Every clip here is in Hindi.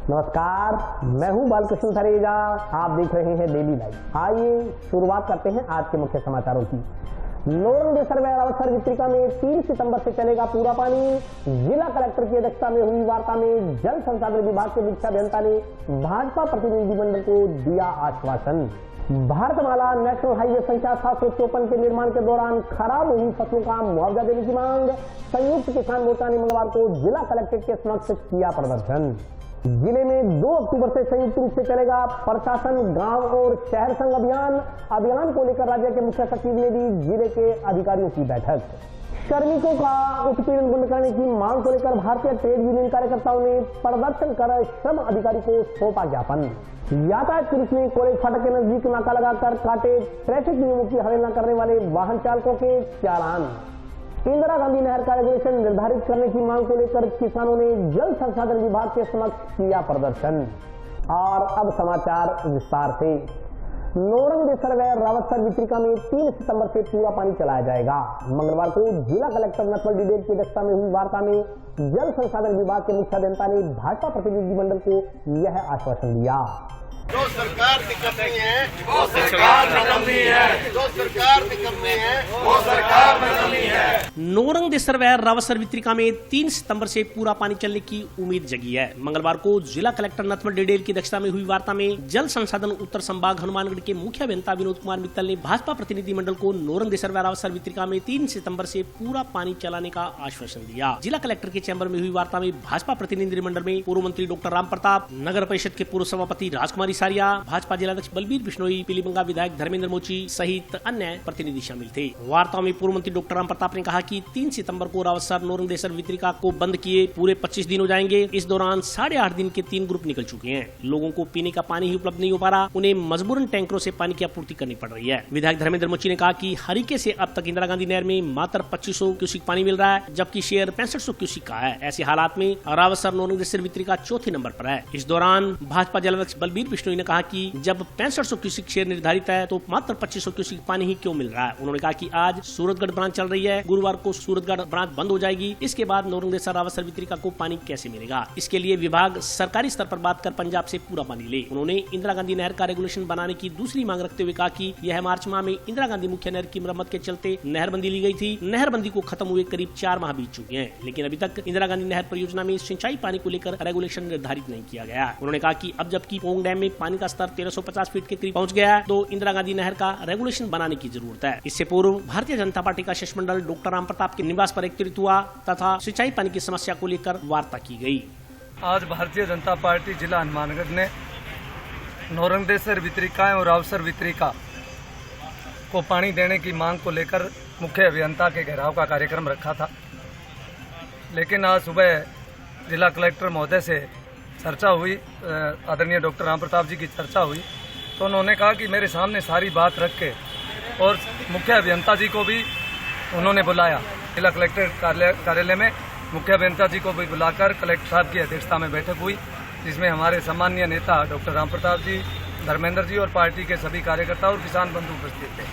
नमस्कार, मैं हूं बालकृष्ण थरेजा। आप देख रहे हैं डेली लाइव। आइए शुरुआत करते हैं आज के मुख्य समाचारों की। नोरंग सर्वे अवसर वित्रिका में 3 सितंबर से चलेगा पूरा पानी। जिला कलेक्टर की अध्यक्षता में हुई वार्ता में जल संसाधन विभाग के मुख्य अभियंता ने भाजपा प्रतिनिधिमंडल को दिया आश्वासन। भारतमाला नेशनल हाईवे संख्या 754 के निर्माण के दौरान खराब हुई फसलों का मुआवजा देने की मांग। संयुक्त किसान मोर्चा ने मंगलवार को जिला कलेक्ट्रेट के समक्ष किया प्रदर्शन। जिले में 2 अक्टूबर से संयुक्त रूप से चलेगा प्रशासन गांव और शहर संघ अभियान को लेकर राज्य के मुख्य सचिव ने दी जिले के अधिकारियों की बैठक। श्रमिकों का उत्पीड़न बंद करने की मांग को लेकर भारतीय ट्रेड यूनियन कार्यकर्ताओं ने प्रदर्शन कर श्रम अधिकारी को सौंपा ज्ञापन। यातायात पुलिस ने कॉलेज फाटक के नजदीक नाका लगाकर काटे ट्रैफिक नियमों की अवहेलना करने वाले वाहन चालकों के चालान। इंदिरा गांधी नहर का रेगुलेशन निर्धारित करने की मांग को लेकर किसानों ने जल संसाधन विभाग के समक्ष किया प्रदर्शन। और अब समाचार विस्तार से। नोरंग सर्वे रावतसर वित्रिका में 3 सितंबर से पूरा पानी चलाया जाएगा। मंगलवार को जिला कलेक्टर नटवर डिडेल की अध्यक्षता में हुई वार्ता में जल संसाधन विभाग के मुख्य अभियंता ने भाजपा प्रतिनिधिमंडल को यह आश्वासन दिया। जो सरकार निकलनी है वो सरकार निकलनी है, जो सरकार निकलनी है वो सरकार निकलनी है। नोरंग सर्वे रावतसर वित्रिका में 3 सितंबर से पूरा पानी चलने की उम्मीद जगी है। मंगलवार को जिला कलेक्टर नटवर डिडेल की अध्यक्षता में हुई वार्ता में जल संसाधन उत्तर संभाग हनुमानगढ़ के मुख्य अभियंता विनोद कुमार मित्तल ने भाजपा प्रतिनिधिमंडल को नोरंग सर्वे रावतसर वित्रिका में 3 सितंबर से पूरा पानी चलाने का आश्वासन दिया। जिला कलेक्टर के चैम्बर में हुई वार्ता में भाजपा प्रतिनिधिमंडल में पूर्व मंत्री डॉक्टर राम प्रताप, नगर परिषद के पूर्व सभापति राजकुमारी सारिया, भाजपा जिलाध्यक्ष बलबीर बिश्नोई, पीलीबंगा विधायक धर्मेंद्र मोची सहित अन्य प्रतिनिधि शामिल थे। वार्ता में पूर्व मंत्री डॉक्टर राम प्रताप ने कहा कि 3 सितंबर को रावतसर नोरंग वित्रिका को बंद किए पूरे 25 दिन हो जाएंगे। इस दौरान 8.5 दिन के 3 ग्रुप निकल चुके हैं। लोगों को पीने का पानी ही उपलब्ध नहीं हो पा रहा, उन्हें मजबूरन टैंकरों से पानी की आपूर्ति करनी पड़ रही है। विधायक धर्मेंद्र मोची ने कहा कि हरिके से अब तक इंदिरा गांधी नहर में मात्र 2500 क्यूसिक पानी मिल रहा है, जबकि शेयर 6500 क्यूसिक का है। ऐसे हालात में रावतसर नोरंग वित्रिका चौथे नंबर पर है। इस दौरान भाजपा जिलाध्यक्ष बलबीर बिश्नोई ने कहा कि जब 6500 क्यूसिक शेयर निर्धारित है तो मात्र 2500 क्यूसिक पानी ही क्यों मिल रहा है। उन्होंने कहा कि आज सूरतगढ़ ब्रांच चल रही है, गुरुवार को सूरतगढ़ ब्रांच बंद हो जाएगी। इसके बाद नोरंग रावतसर वित्रिका को पानी कैसे मिलेगा। इसके लिए विभाग सरकारी स्तर पर बात कर पंजाब से पूरा पानी ले। उन्होंने इंदिरा गांधी नहर का रेगुलेशन बनाने की दूसरी मांग रखते हुए कहा कि यह मार्च माह में इंदिरा गांधी मुख्य नहर की मरम्मत के चलते नहरबंदी ली गई थी। नहरबंदी को खत्म हुए करीब 4 माह बीत चुके हैं, लेकिन अभी तक इंदिरा गांधी नहर परियोजना में सिंचाई पानी को लेकर रेगुलेशन निर्धारित नहीं किया गया। उन्होंने कहा कि अब जबकि पोंग डैम में पानी का स्तर 1350 फीट के करीब पहुंच गया है, तो इंदिरा गांधी नहर का रेगुलेशन बनाने की जरूरत है। इससे पूर्व भारतीय जनता पार्टी का शिष्टमंडल डॉक्टर राम प्रताप के निवास पर एकत्रित हुआ तथा सिंचाई पानी की समस्या को लेकर वार्ता की गई। आज भारतीय जनता पार्टी जिला हनुमानगढ़ ने नोरंग वित्रिका और रावतसर वित्रिका को पानी देने की मांग को लेकर मुख्य अभियंता के घेराव का कार्यक्रम रखा था, लेकिन आज सुबह जिला कलेक्टर महोदय से चर्चा हुई, आदरणीय डॉक्टर राम प्रताप जी की चर्चा हुई, तो उन्होंने कहा कि मेरे सामने सारी बात रख के और मुख्य अभियंता जी को भी उन्होंने बुलाया। जिला कलेक्टर कार्यालय में मुख्य अभियंता जी को भी बुलाकर कलेक्टर साहब की अध्यक्षता में बैठक हुई, जिसमें हमारे सम्मानीय नेता डॉक्टर राम प्रताप जी, धर्मेंद्र जी और पार्टी के सभी कार्यकर्ता और किसान बंधु उपस्थित थे।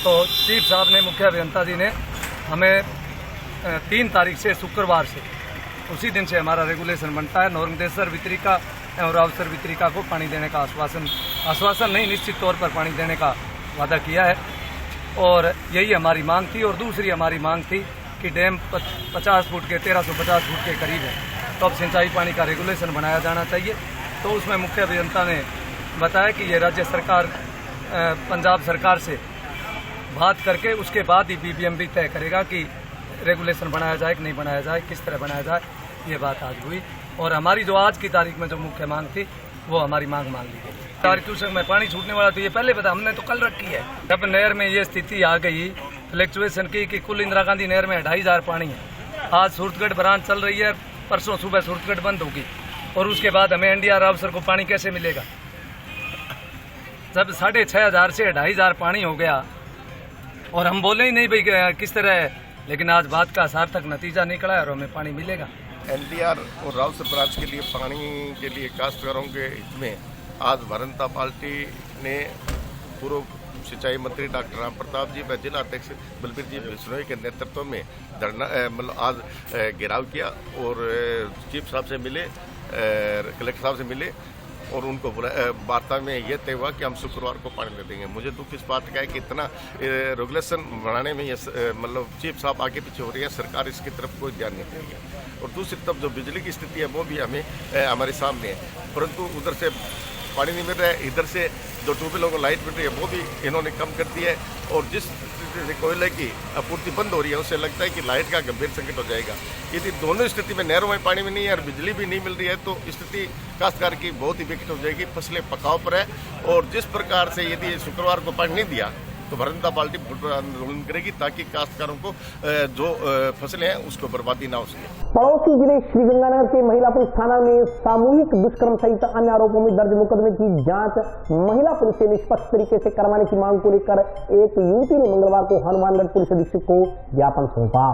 तो चीफ साहब ने, मुख्य अभियंता जी ने हमें 3 तारीख से शुक्रवार से उसी दिन से हमारा रेगुलेशन बनता है, नोरंग वित्रिका और रावतसर वित्रिका को पानी देने का आश्वासन नहीं, निश्चित तौर पर पानी देने का वादा किया है। और यही हमारी मांग थी। और दूसरी हमारी मांग थी कि डैम 50 फुट के 1350 फुट के करीब है, तो अब सिंचाई पानी का रेगुलेशन बनाया जाना चाहिए। तो उसमें मुख्य अभियंता ने बताया कि ये राज्य सरकार पंजाब सरकार से बात करके उसके बाद ही BBMP तय करेगा कि रेगुलेशन बनाया जाए कि नहीं बनाया जाए, किस तरह बनाया जाए। ये बात आज हुई और हमारी जो आज की तारीख में जो मुख्य मांग थी वो हमारी मांग मान ली गई। 4 क्यूसेक में पानी छूटने वाला तो ये पहले बता, हमने तो कल रखी है। जब नहर में ये स्थिति आ गई फ्लक्चुएशन की कि कुल इंदिरा गांधी नहर में 2500 पानी है। आज सूरतगढ़ ब्रांच चल रही है, परसों सुबह सूरतगढ़ बंद होगी और उसके बाद हमें NDR रावतसर को पानी कैसे मिलेगा। जब 6500 से 2500 पानी हो गया और हम बोले ही नहीं भाई किस तरह है, लेकिन आज बात का सार्थक नतीजा निकला है और हमें पानी मिलेगा। NDR और रावतसर ब्रांच के लिए पानी के लिए काश्तकारों के हित में आज भारतीय जनता पार्टी ने पूर्व सिंचाई मंत्री डॉक्टर राम प्रताप जी व जिला अध्यक्ष बलबीर जी बिश्नोई के नेतृत्व में धरना आज घेराव किया और चीफ साहब से मिले कलेक्टर साहब से मिले और उनको वार्ता में यह तय हुआ कि हम शुक्रवार को पानी दे देंगे। मुझे दुख इस बात का है कि इतना रेगुलेशन बनाने में ये मतलब चीफ साहब आगे पीछे हो रही है, सरकार इसकी तरफ कोई ध्यान नहीं दे रही है। और दूसरी तरफ जो बिजली की स्थिति है वो भी हमारे सामने है, परंतु उधर से पानी नहीं मिल रहा है, इधर से जो ट्यूबवेलों को लाइट मिल रही है वो भी इन्होंने कम कर दी है। और जिस स्थिति से कोयले की आपूर्ति बंद हो रही है उससे लगता है कि लाइट का गंभीर संकट हो जाएगा। यदि दोनों स्थिति में नहरों में पानी भी नहीं है और बिजली भी नहीं मिल रही है तो स्थिति काश्तकार की बहुत ही विकट हो जाएगी। फसलें पकाव पर है और जिस प्रकार से यदि शुक्रवार को पानी नहीं दिया तो भारतीय जनता पार्टी आंदोलन करेगी ताकि काश्तकारों को जो फसलें हैं उसको बर्बादी ना हो सके। पड़ोसी जिले श्रीगंगानगर के महिला पुलिस थाना में सामूहिक दुष्कर्म सहित अन्य आरोपों में दर्ज मुकदमे की जांच महिला पुलिस से निष्पक्ष तरीके से करवाने की मांग को लेकर एक युवती ने मंगलवार को हनुमानगढ़ पुलिस अधीक्षक को ज्ञापन सौंपा।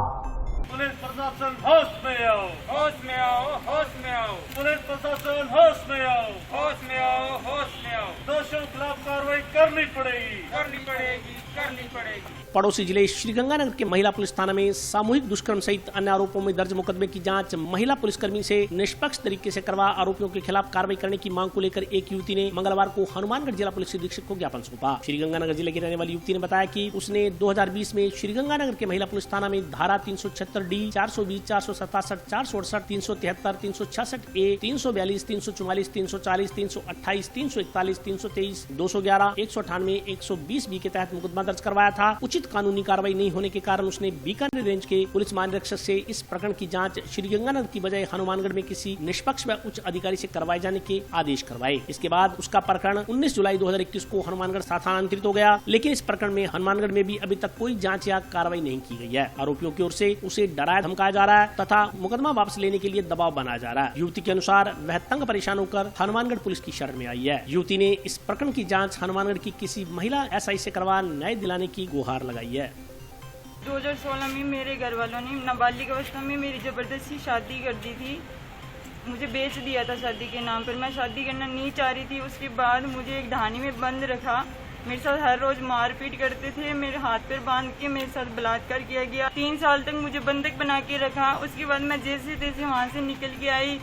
पुलिस प्रशासन होश में आओ, होश में आओ, होश में आओ। पुलिस प्रशासन होश में आओ, होश में आओ, होश में आओ। दोषियों के खिलाफ कार्रवाई करनी पड़ेगी, करनी पड़ेगी, करनी पड़ेगी। पड़ोसी जिले श्रीगंगानगर के महिला पुलिस थाना में सामूहिक दुष्कर्म सहित अन्य आरोपों में दर्ज मुकदमे की जांच महिला पुलिसकर्मी से निष्पक्ष तरीके से करवा आरोपियों के खिलाफ कार्रवाई करने की मांग को लेकर एक युवती ने मंगलवार को हनुमानगढ़ जिला पुलिस अधीक्षक को ज्ञापन सौंपा। श्रीगंगानगर जिले की रहने वाली युवती ने बताया कि उसने 2020 में श्रीगंगानगर के महिला पुलिस थाना में धारा 376D, 420, 467, 468, 373, 366 ए, 342, 344, 340, 328, 341, 323, 211, 198, 120 बी के तहत मुकदमा दर्ज करवाया था। उचित कानूनी कार्रवाई नहीं होने के कारण उसने बीकानेर रेंज के पुलिस महानिरीक्षक से इस प्रकरण की जांच श्रीगंगानगर की बजाय हनुमानगढ़ में किसी निष्पक्ष व उच्च अधिकारी से करवाए जाने के आदेश करवाए। इसके बाद उसका प्रकरण 19 जुलाई 2021 को हनुमानगढ़ स्थानांतरित हो गया, लेकिन इस प्रकरण में हनुमानगढ़ में भी अभी तक कोई जांच या कार्रवाई नहीं की गई है। आरोपियों की ओर से उसे डराया धमकाया जा रहा है तथा मुकदमा वापस लेने के लिए दबाव बनाया जा रहा है। युवती के अनुसार वह तंग परेशान होकर हनुमानगढ़ पुलिस की शरण में आई है। युवती ने इस प्रकरण की जांच हनुमानगढ़ की किसी महिला SI से करवा न्याय दिलाने की गुहार लगाई है। 2016 में मेरे घर वालों ने नाबालिग अवस्था में मेरी जबरदस्ती शादी कर दी थी। मुझे बेच दिया था शादी के नाम पर। मैं शादी करना नहीं चाह रही थी। उसके बाद मुझे एक ढानी में बंद रखा। मेरे साथ हर रोज मारपीट करते थे। मेरे हाथ पर बांध के मेरे साथ बलात्कार किया गया। 3 साल तक मुझे बंधक बना के रखा। उसके बाद मैं जैसे तैसे वहाँ से निकल के आई।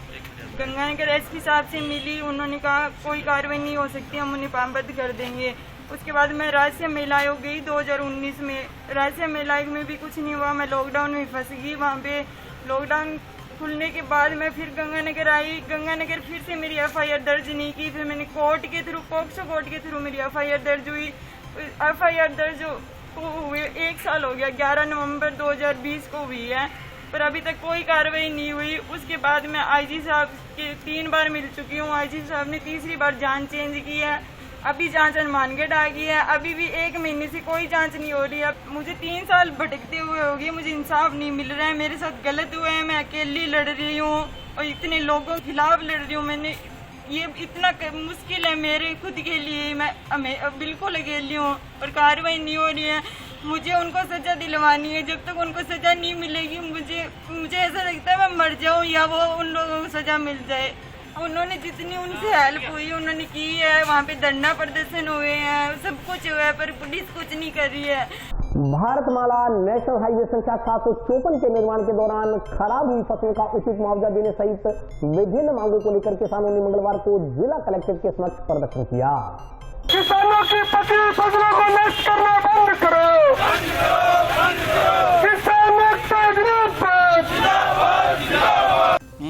गंगानगर SP साहब से मिली। उन्होंने कहा कोई कार्रवाई नहीं हो सकती, हम उन्हें पाबंद कर देंगे। उसके बाद मैं राज्य महिला आयोग गई 2019 में। राज्य महिला आयोग में भी कुछ नहीं हुआ। मैं लॉकडाउन में फंस गई। वहाँ पे लॉकडाउन खुलने के बाद मैं फिर गंगानगर आई। गंगानगर फिर से मेरी FIR दर्ज नहीं की। फिर मैंने कोर्ट के थ्रू, पॉक्सो कोर्ट के थ्रू मेरी FIR दर्ज हुई। FIR दर्ज हुए 1 साल हो गया, 11 नवंबर 2020 को हुई है, पर अभी तक कोई कार्रवाई नहीं हुई। उसके बाद मैं IG साहब के 3 बार मिल चुकी हूँ। IG साहब ने तीसरी बार जांच चेंज की है। अभी जांच हनुमानगढ़ आ गई है। अभी भी 1 महीने से कोई जांच नहीं हो रही है। मुझे 3 साल भटकते हुए हो गए। मुझे इंसाफ नहीं मिल रहा है। मेरे साथ गलत हुआ है। मैं अकेली लड़ रही हूँ और इतने लोगों के खिलाफ लड़ रही हूँ। मैंने ये इतना मुश्किल है मेरे खुद के लिए। मैं बिल्कुल अकेली हूँ और कार्रवाई नहीं हो रही है। मुझे उनको सजा दिलवानी है। जब तक उनको सजा नहीं मिलेगी मुझे ऐसा लगता है मैं मर जाऊँ या वो उन लोगों को सजा मिल जाए। उन्होंने जितनी उनसे हेल्प हुई उन्होंने की है। वहाँ पे धरना प्रदर्शन हुए हैं, सब कुछ हुआ है, पर पुलिस कुछ नहीं कर रही है। भारतमाला नेशनल हाईवे संख्या 754 के निर्माण के दौरान खराब हुई फसलों का उचित मुआवजा देने सहित विभिन्न मांगों को लेकर किसानों ने मंगलवार को जिला कलेक्टर के समक्ष प्रदर्शन किया। किसानों की पकी फसलों को नष्ट करना बंद करो। किसानों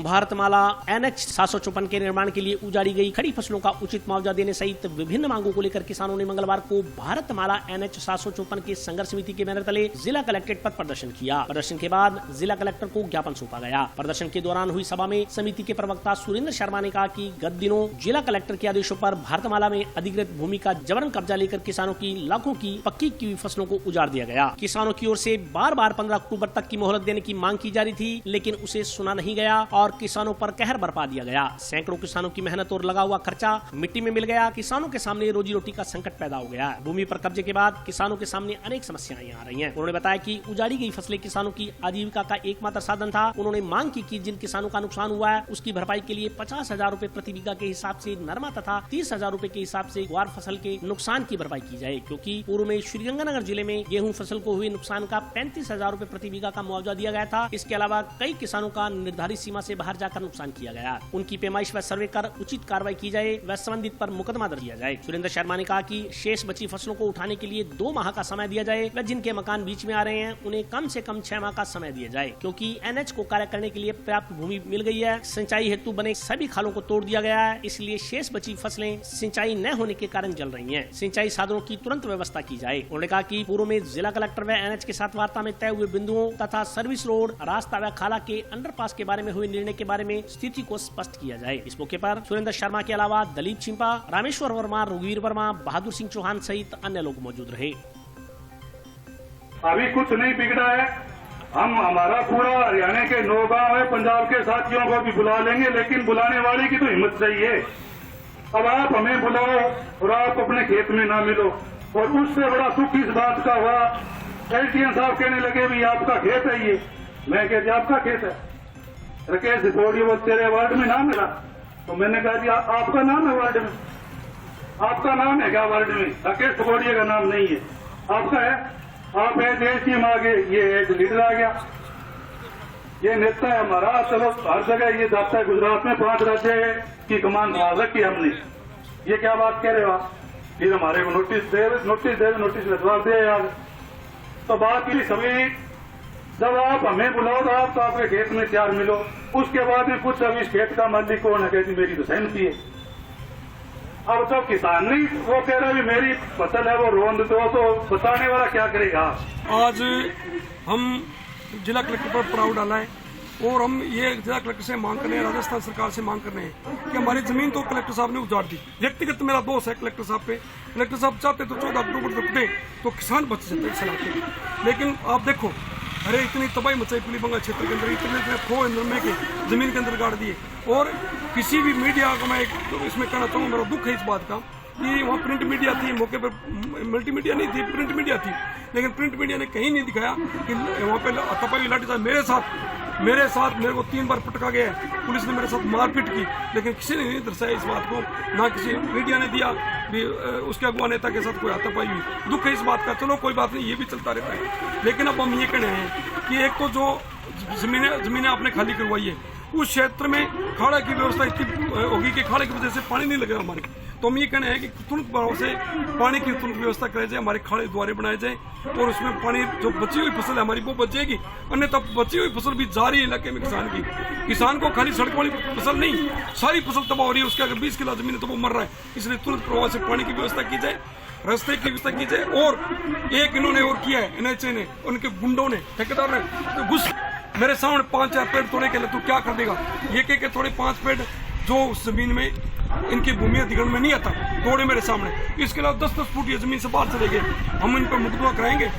भारतमाला NH 754 के निर्माण के लिए उजाड़ी गई खड़ी फसलों का उचित मुआवजा देने सहित विभिन्न मांगों को लेकर किसानों ने मंगलवार को भारतमाला NH 754 के संघर्ष समिति के बैनर तले जिला कलेक्ट्रेट पर प्रदर्शन किया। प्रदर्शन के बाद जिला कलेक्टर को ज्ञापन सौंपा गया। प्रदर्शन के दौरान हुई सभा में समिति के प्रवक्ता सुरेंद्र शर्मा ने कहा कि गत दिनों जिला कलेक्टर के आदेशों पर भारतमाला में अधिकृत भूमि का जबरन कब्जा लेकर किसानों की लाखों की पक्की की हुई फसलों को उजाड़ दिया गया। किसानों की ओर से बार बार 15 अक्टूबर तक की मोहलत देने की मांग की जा रही थी, लेकिन उसे सुना नहीं गया और किसानों पर कहर बरपा दिया गया। सैकड़ों किसानों की मेहनत और लगा हुआ खर्चा मिट्टी में मिल गया। किसानों के सामने रोजी रोटी का संकट पैदा हो गया। भूमि पर कब्जे के बाद किसानों के सामने अनेक समस्याएं आ रही हैं। उन्होंने बताया कि उजाड़ी गई फसलें किसानों की आजीविका का एकमात्र साधन था। उन्होंने मांग की कि जिन किसानों का नुकसान हुआ है उसकी भरपाई के लिए 50,000 रूपए प्रति बीघा के हिसाब से नरमा तथा 30,000 रूपए के हिसाब से ग्वार फसल के नुकसान की भरपाई की जाए, क्योंकि पूर्व में श्रीगंगानगर जिले में गेहूं फसल को हुए नुकसान का 35,000 रूपए प्रति बीघा का मुआवजा दिया गया था। इसके अलावा कई किसानों का निर्धारित सीमा से बाहर जाकर नुकसान किया गया। उनकी पैमाइश व सर्वे कर उचित कार्रवाई की जाए व संबंधित पर मुकदमा दर्ज किया जाए। सुरेंद्र शर्मा ने कहा कि शेष बची फसलों को उठाने के लिए 2 माह का समय दिया जाए व जिनके मकान बीच में आ रहे हैं उन्हें कम से कम 6 माह का समय दिया जाए, क्योंकि NH को कार्य करने के लिए पर्याप्त भूमि मिल गई है। सिंचाई हेतु बने सभी खालों को तोड़ दिया गया है, इसलिए शेष बची फसलें सिंचाई न होने के कारण जल रही हैं। सिंचाई साधनों की तुरंत व्यवस्था की जाए। उन्होंने कहा कि पूर्व में जिला कलेक्टर व NH के साथ वार्ता में तय हुए बिंदुओं तथा सर्विस रोड, रास्ता व खाला के अंडरपास के बारे में हुए निर्णय के बारे में स्थिति को स्पष्ट किया जाए। इस मौके पर सुरेंद्र शर्मा के अलावा दलीप छिंपा, रामेश्वर वर्मा, रघुवीर वर्मा, बहादुर सिंह चौहान सहित अन्य लोग मौजूद रहे। अभी कुछ नहीं बिगड़ा है। हम हमारा पूरा हरियाणा के 9 गांव है, पंजाब के साथियों को भी बुला लेंगे, लेकिन बुलाने वाले की तो हिम्मत चाहिए। अब आप हमें बुलाओ और आप अपने खेत में ना मिलो। और उससे बड़ा दुख इस बात का हुआ, एलटीएन साहब कहने लगे भी आपका खेत है ये। मैं कहती आपका खेत है, राकेश सिसोदिया वो तेरे वार्ड में नाम मिला। तो मैंने कहा जी आपका नाम है वार्ड में, आपका नाम है क्या वार्ड में? राकेश सिसोदिया का नाम नहीं है, आपका है। आप है देश टीम आगे, ये एक लीडर आ गया, ये नेता है हमारा। चलो हर जगह ये जाता है, गुजरात में 5 राज्य की कमान संभाल रखी हमने। ये क्या बात कह रहे हो आप? फिर हमारे को नोटिस जवाब दे यार। तो बात ये सभी, जब आप हमें बुलाओ तो आप तो आपके खेत में तैयार मिलो। उसके बाद में कुछ अब इस खेत का मालिक कौन है, कहती मेरी तो सहमति है। अब तो किसान नहीं, वो कह रहा है मेरी फसल है वो रोन दो, तो बताने वाला क्या करेगा? आज हम जिला कलेक्टर पर पड़ाव डाला है और हम ये जिला कलेक्टर से मांग कर रहे हैं, राजस्थान सरकार से मांग कर रहे हैं कि हमारी जमीन तो कलेक्टर साहब ने उजाड़ दी। व्यक्तिगत मेरा दोष है कलेक्टर साहब पे। कलेक्टर साहब चाहते तो 14 अक्टूबर तक दे तो किसान बच जाते इस इलाके में। लेकिन आप देखो, अरे इतनी तबाही मचाई पुलीबंगा क्षेत्र के अंदर, इतने खो नरमे के जमीन के अंदर गाड़ दिए। और किसी भी मीडिया को मैं तो इसमें कहना चाहूँगा, मेरा दुख है इस बात का कि वहाँ प्रिंट मीडिया थी, मौके पर मल्टी मीडिया नहीं थी, प्रिंट मीडिया थी, लेकिन प्रिंट मीडिया ने कहीं नहीं दिखाया कि वहाँ पे तबाही लाठीचार्ज मेरे साथ मेरे को 3 बार पटका गया है, पुलिस ने मेरे साथ मारपीट की, लेकिन किसी ने नहीं दर्शाया इस बात को, ना किसी मीडिया ने दिया भी उसके अगुआ नेता के साथ कोई हाथापाई हुई। दुख है इस बात का। चलो कोई बात नहीं, ये भी चलता रहता है। लेकिन अब हम ये कह रहे हैं कि एक तो जो जमीनें आपने खाली करवाई है, उस क्षेत्र में खाड़ा की व्यवस्था इतनी होगी कि खाड़े की वजह से पानी नहीं लगेगा हमारे। तो हम ये कहना है कि तुरंत भाव से पानी की तुरंत व्यवस्था कराई जाए, हमारे खाड़े द्वारे बनाए जाए और उसमें पानी, जो बची हुई फसल है हमारी वो बच जाएगी। अन्यथा बची हुई फसल भी जा रही है इलाके में किसान की। किसान को खाली सड़क वाली फसल नहीं, सारी फसल तबाह हो रही है, उसके अगर 20 किलो जमीन है तो वो मर रहा है। इसलिए तुरंत प्रभाव से पानी की व्यवस्था की जाए, रास्ते की व्यवस्था की जाए। और एक इन्होंने और किया है, NHA ने, उनके गुंडों ने, ठेकेदार ने तो घुस मेरे सामने 5-4 पेड़ तोड़ने के लिए तू क्या कर देगा? ये कह के थोड़े 5 पेड़ जो उस जमीन में इनकी भूमि अधिग्रहण में नहीं आता, तोड़े मेरे सामने। इसके अलावा 10-10 फुट ये जमीन से बाहर चले गए। हम इन पर मुकदमा कराएंगे,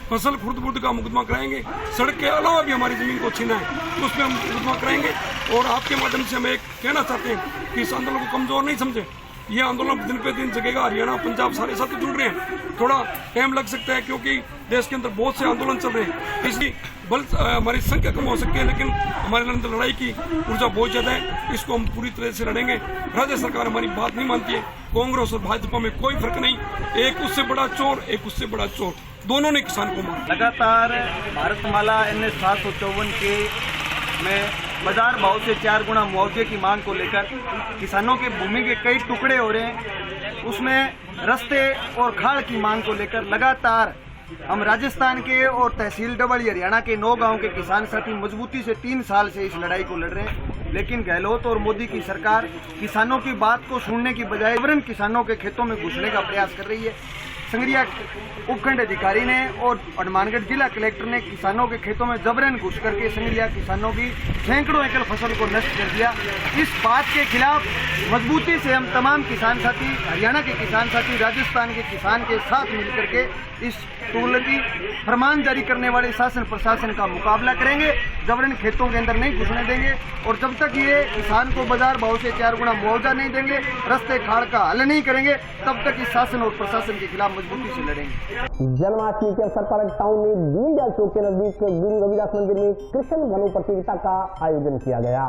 फसल खुर्द का मुकदमा कराएंगे। सड़क के अलावा भी हमारी जमीन को छीना है तो उस पर हम मुकदमा कराएंगे। और आपके माध्यम से हम एक कहना चाहते हैं कि इस आंदोलन को कमजोर नहीं समझे। ये आंदोलन दिन पे दिन जगेगा, हरियाणा पंजाब सारे साथ जुड़ रहे हैं। थोड़ा टाइम लग सकता है क्योंकि देश के अंदर बहुत से आंदोलन चल रहे हैं, इसलिए बल हमारी संख्या कम हो सकती है, लेकिन हमारे अंदर लड़ाई की ऊर्जा बहुत ज्यादा है। इसको हम पूरी तरह से लड़ेंगे। राज्य सरकार हमारी बात नहीं मानती है। कांग्रेस और भाजपा में कोई फर्क नहीं, एक उससे बड़ा चोर, एक उससे बड़ा चोर, दोनों ने किसान को मारा। लगातार भारतमाला NH 754 के में बाजार भाव से 4 गुना मुआवजे की मांग को लेकर किसानों के भूमि के कई टुकड़े हो रहे हैं। उसमें रास्ते और खाड़ की मांग को लेकर लगातार हम राजस्थान के और तहसील डबल हरियाणा के 9 गांव के किसान साथी मजबूती से 3 साल से इस लड़ाई को लड़ रहे हैं। लेकिन गहलोत और मोदी की सरकार किसानों की बात को सुनने की बजाय जबरन किसानों के खेतों में घुसने का प्रयास कर रही है। संगरिया उपखंड अधिकारी ने और हनुमानगढ़ जिला कलेक्टर ने किसानों के खेतों में जबरन घुस करके संगरिया किसानों की सैकड़ों एकड़ फसल को नष्ट कर दिया। इस बात के खिलाफ मजबूती से हम तमाम किसान साथी, हरियाणा के किसान साथी, राजस्थान के किसान के साथ मिलकर के इस तुगलकी फरमान जारी करने वाले शासन प्रशासन का मुकाबला करेंगे। जबरन खेतों के अंदर नहीं घुसने देंगे और जब तक ये किसान को बाजार भाव से 4 गुना मुआवजा नहीं देंगे, रास्ते खाड़ का हल नहीं करेंगे, तब तक इस शासन और प्रशासन के खिलाफ मजबूती से लड़ेंगे। जन्माष्टमी के अवसर पर टाउन में दीनदयाल चौक के नजदीक गुरु रविदास मंदिर में कृष्ण वनो प्रतियोगिता का आयोजन किया गया।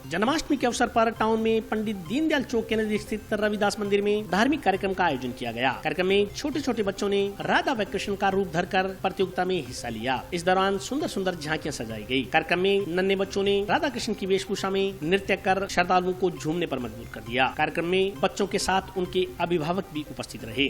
जन्माष्टमी के अवसर पर टाउन में पंडित दीनदयाल चौक के नजदीक स्थित रविदास मंदिर में धार्मिक कार्यक्रम का आयोजन किया गया। कार्यक्रम में छोटे छोटे बच्चों ने राधा व कृष्ण का रूप धरकर प्रतियोगिता में हिस्सा लिया। इस दौरान सुंदर सुंदर झांकियां सजाई गई। कार्यक्रम में नन्हे बच्चों ने राधा कृष्ण की वेशभूषा में नृत्य कर श्रद्धालुओं को झूमने पर मजबूर कर दिया। कार्यक्रम में बच्चों के साथ उनके अभिभावक भी उपस्थित रहे।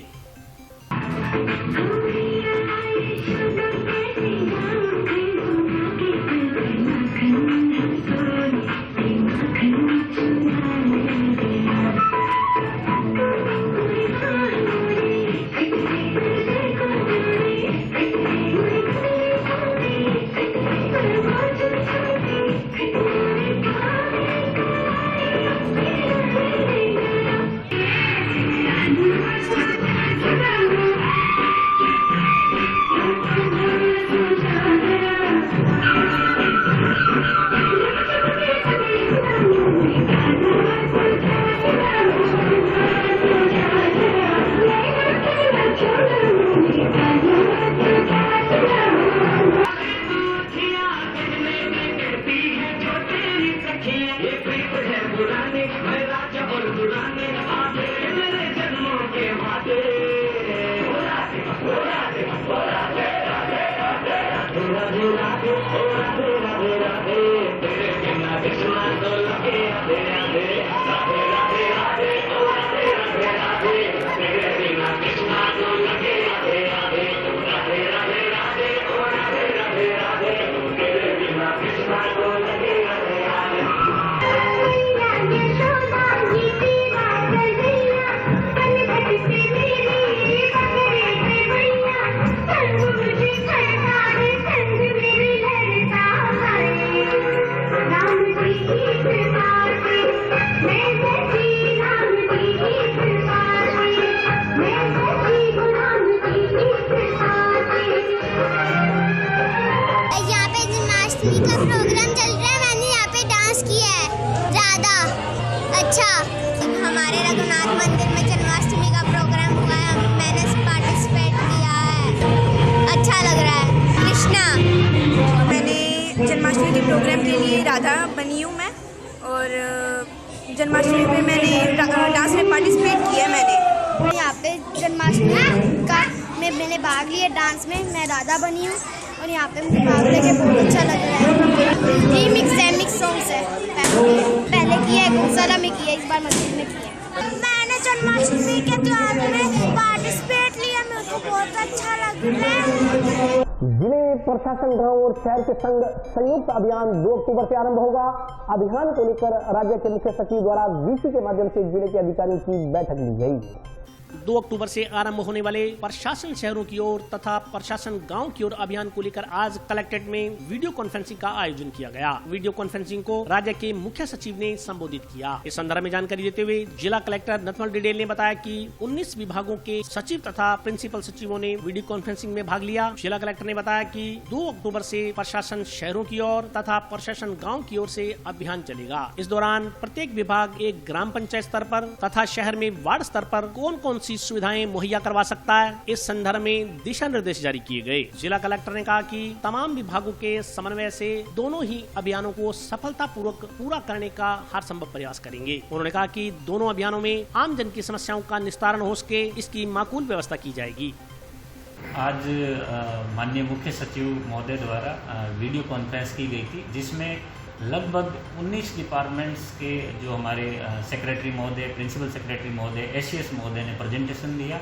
प्रोग्राम चल रहा है, मैंने यहाँ पे डांस किया है राधा। अच्छा, हमारे रघुनाथ मंदिर में जन्माष्टमी का प्रोग्राम हुआ है, मैंने पार्टिसिपेट किया है, अच्छा लग रहा है। कृष्णा, मैंने जन्माष्टमी के प्रोग्राम के लिए राधा बनी हूँ मैं, और जन्माष्टमी में मैंने डांस में पार्टिसिपेट किया है। मैंने यहाँ पे जन्माष्टमी का मैंने भाग लिया डांस में, मैं राधा बनी हूँ और यहाँ पे मुझे भाग लेके बहुत अच्छा लग रहा है। रीमिक्स सॉन्ग्स है, पहले किया है गौशाला में किया, इस बार मंदिर में किया। मैंने जन्माष्टमी के त्योहार में पार्टिसिपेट लिया, मेरे को बहुत अच्छा लग रहा है। जिले प्रशासन गांव और शहर के संग संयुक्त अभियान 2 अक्टूबर से आरंभ होगा। अभियान को लेकर राज्य के मुख्य सचिव द्वारा वीसी के माध्यम से जिले के अधिकारियों की बैठक ली गई। 2 अक्टूबर से आरंभ होने वाले प्रशासन शहरों की ओर तथा प्रशासन गांव की ओर अभियान को लेकर आज कलेक्ट्रेट में वीडियो कॉन्फ्रेंसिंग का आयोजन किया गया। वीडियो कॉन्फ्रेंसिंग को राज्य के मुख्य सचिव ने संबोधित किया। इस संदर्भ में जानकारी देते हुए जिला कलेक्टर नथमल डिडेल ने बताया कि 19 विभागों के सचिव तथा प्रिंसिपल सचिवों ने वीडियो कॉन्फ्रेंसिंग में भाग लिया। जिला कलेक्टर ने बताया कि 2 अक्टूबर से प्रशासन शहरों की ओर तथा प्रशासन गाँव की ओर से अभियान चलेगा। इस दौरान प्रत्येक विभाग एक ग्राम पंचायत स्तर पर तथा शहर में वार्ड स्तर पर कौन कौन सी सुविधाएं मुहैया करवा सकता है, इस संदर्भ में दिशा निर्देश जारी किए गए। जिला कलेक्टर ने कहा कि तमाम विभागों के समन्वय से दोनों ही अभियानों को सफलतापूर्वक पूरा करने का हर संभव प्रयास करेंगे। उन्होंने कहा कि दोनों अभियानों में आम जन की समस्याओं का निस्तारण हो सके, इसकी माकूल व्यवस्था की जाएगी। आज माननीय मुख्य सचिव महोदय द्वारा वीडियो कॉन्फ्रेंस की गई थी, जिसमें लगभग 19 डिपार्टमेंट्स के जो हमारे सेक्रेटरी महोदय, प्रिंसिपल सेक्रेटरी महोदय, एसीएस महोदय ने प्रेजेंटेशन दिया।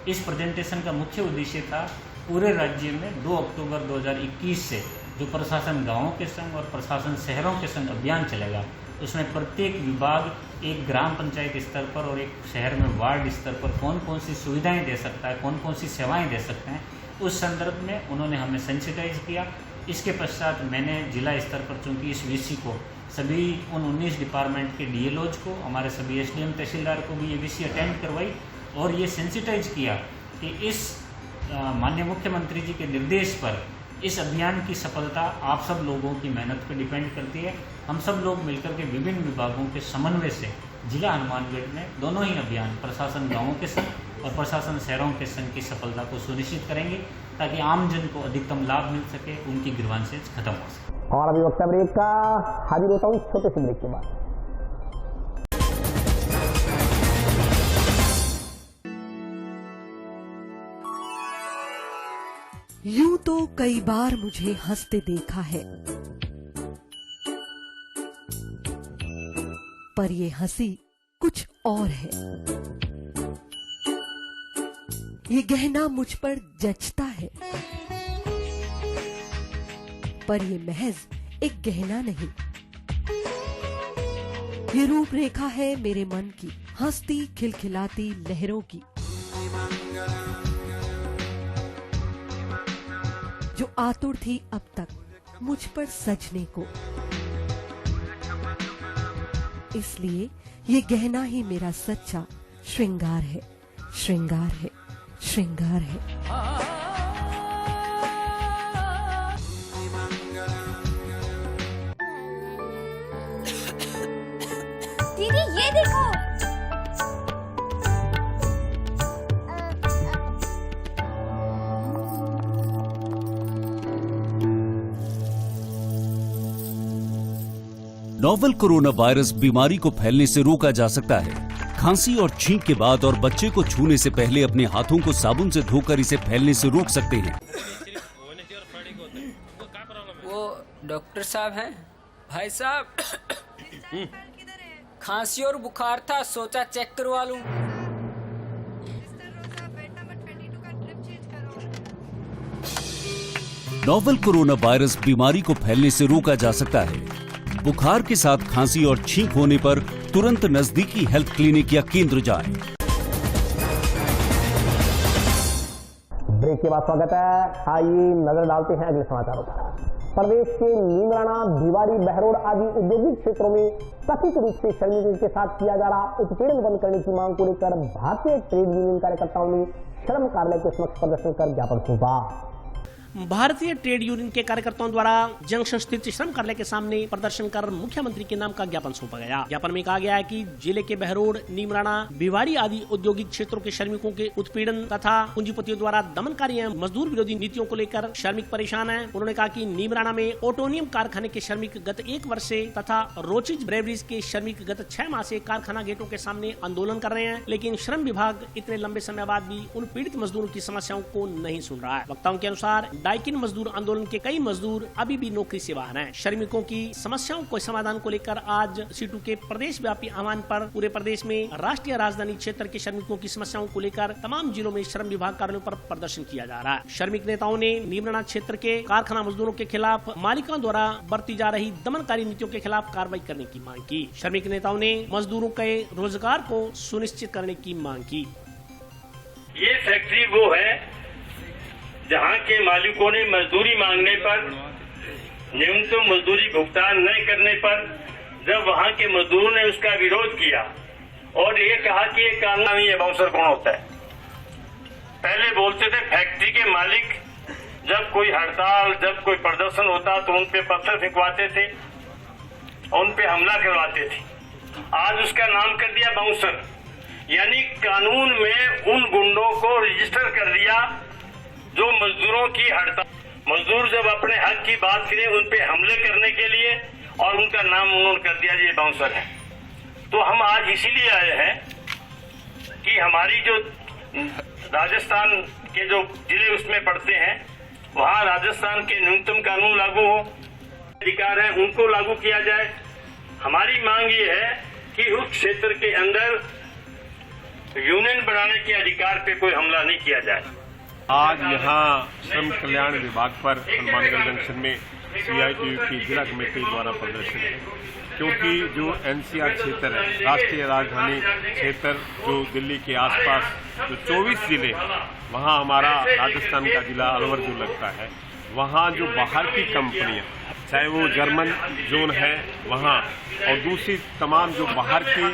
इस प्रेजेंटेशन का मुख्य उद्देश्य था पूरे राज्य में 2 अक्टूबर 2021 से जो प्रशासन गांवों के संग और प्रशासन शहरों के संग अभियान चलेगा, उसमें प्रत्येक विभाग एक ग्राम पंचायत स्तर पर और एक शहर में वार्ड स्तर पर कौन कौन सी सुविधाएं दे सकता है, कौन कौन सी सेवाएं दे सकते हैं, उस संदर्भ में उन्होंने हमें सेंसिटाइज किया। इसके पश्चात मैंने जिला स्तर पर चूँकि इस वीसी को सभी उन 19 डिपार्टमेंट के डीएलओज को, हमारे सभी एसडीएम तहसीलदार को भी ये वीसी अटेंड करवाई और ये सेंसिटाइज किया कि इस माननीय मुख्यमंत्री जी के निर्देश पर इस अभियान की सफलता आप सब लोगों की मेहनत पर डिपेंड करती है। हम सब लोग मिलकर के विभिन्न विभागों के समन्वय से जिला हनुमानगढ़ में दोनों ही अभियान प्रशासन गाँवों के संग और प्रशासन शहरों के संग की सफलता को सुनिश्चित करेंगे, ताकि आम जन को अधिकतम लाभ मिल सके, उनकी ग्रीवांसेज खत्म हो सके। और अभी वक्त ब्रेक का, हाजिर होता हूँ छोटे से ब्रेक के बाद। यूं तो कई बार मुझे हंसते देखा है, पर ये हंसी कुछ और है। ये गहना मुझ पर जचता है, पर ये महज एक गहना नहीं, ये रूपरेखा है मेरे मन की, हंसती खिलखिलाती लहरों की, जो आतुर थी अब तक मुझ पर सजने को। इसलिए ये गहना ही मेरा सच्चा श्रृंगार है, श्रृंगार है, श्रृंगार है। दीदी ये देखो, नोवेल कोरोना वायरस बीमारी को फैलने से रोका जा सकता है। खांसी और छींक के बाद और बच्चे को छूने से पहले अपने हाथों को साबुन से धोकर इसे फैलने से रोक सकते हैं। वो डॉक्टर साहब हैं? भाई साहब खांसी और बुखार था, सोचा चेक करवा लूं। नोवेल कोरोना वायरस बीमारी को फैलने से रोका जा सकता है। बुखार के साथ खांसी और छींक होने पर तुरंत नजदीकी हेल्थ क्लिनिक या केंद्र जाएं। ब्रेक के बाद स्वागत है। आइए नजर डालते हैं अगले समाचारों पर। प्रदेश के नीमराना, भिवाड़ी, बहरोड आदि औद्योगिक क्षेत्रों में कथित रूप से श्रमिकों के साथ किया जा रहा उत्पीड़न बंद करने की मांग को लेकर भारतीय ट्रेड यूनियन कार्यकर्ताओं ने श्रम कार्यालय के समक्ष प्रदर्शन कर ज्ञापन सौंपा। भारतीय ट्रेड यूनियन के कार्यकर्ताओं द्वारा जंक्शन स्थित श्रम कार्यालय के सामने प्रदर्शन कर मुख्यमंत्री के नाम का ज्ञापन सौंपा गया। ज्ञापन में कहा गया है कि जिले के बहरोड, नीमराना, भिवाड़ी आदि औद्योगिक क्षेत्रों के श्रमिकों के उत्पीड़न तथा पूंजीपतियों द्वारा दमनकारी एवं मजदूर विरोधी नीतियों को लेकर श्रमिक परेशान हैं। उन्होंने कहा कि नीमराना में ऑटोनियम कारखाने के श्रमिक गत 1 वर्ष से तथा रोचिज ब्रेवरीज के श्रमिक गत 6 माह से कारखाना गेटों के सामने आंदोलन कर रहे हैं, लेकिन श्रम विभाग इतने लंबे समय बाद भी उन पीड़ित मजदूरों की समस्याओं को नहीं सुन रहा है। वक्ताओं के अनुसार डाइकिन मजदूर आंदोलन के कई मजदूर अभी भी नौकरी से बाहर हैं। श्रमिकों की समस्याओं को समाधान को लेकर आज सीटू के प्रदेश व्यापी आह्वान पर पूरे प्रदेश में राष्ट्रीय राजधानी क्षेत्र के श्रमिकों की समस्याओं को लेकर तमाम जिलों में श्रम विभाग कार्यालयों पर प्रदर्शन किया जा रहा है। श्रमिक नेताओं ने नीमराना क्षेत्र के कारखाना मजदूरों के खिलाफ मालिकों द्वारा बरती जा रही दमनकारी नीतियों के खिलाफ कार्रवाई करने की मांग की। श्रमिक नेताओं ने मजदूरों के रोजगार को सुनिश्चित करने की मांग की। ये फैक्ट्री वो है जहां के मालिकों ने मजदूरी मांगने पर, न्यूनतम मजदूरी भुगतान न करने पर, जब वहां के मजदूरों ने उसका विरोध किया और ये कहा कि ये कानून नहीं है, बाउंसर कौन होता है। पहले बोलते थे फैक्ट्री के मालिक जब कोई हड़ताल, जब कोई प्रदर्शन होता तो उन पे पत्थर फेंकवाते थे, उन पे हमला करवाते थे। आज उसका नाम कर दिया बाउंसर, यानी कानून में उन गुंडों को रजिस्टर कर दिया जो मजदूरों की हड़ताल, मजदूर जब अपने हक की बात करें उन पे हमले करने के लिए, और उनका नाम उन्होंने कर दिया ये बाउंसर है। तो हम आज इसीलिए आए हैं कि हमारी जो राजस्थान के जो जिले उसमें पड़ते हैं वहाँ राजस्थान के न्यूनतम कानून लागू हो, अधिकार है उनको लागू किया जाए। हमारी मांग ये है कि उस क्षेत्र के अंदर यूनियन बनाने के अधिकार पे कोई हमला नहीं किया जाए। आज यहाँ श्रम कल्याण विभाग पर हनुमानगढ़ जंक्शन में CITU की जिला कमेटी द्वारा प्रदर्शन है, क्योंकि जो NCR क्षेत्र है, राष्ट्रीय राजधानी क्षेत्र, जो दिल्ली के आसपास जो 24 जिले वहाँ हमारा राजस्थान का जिला अलवर जो लगता है, वहाँ जो बाहर की कंपनियाँ, चाहे वो जर्मन जोन है वहाँ और दूसरी तमाम जो बाहर की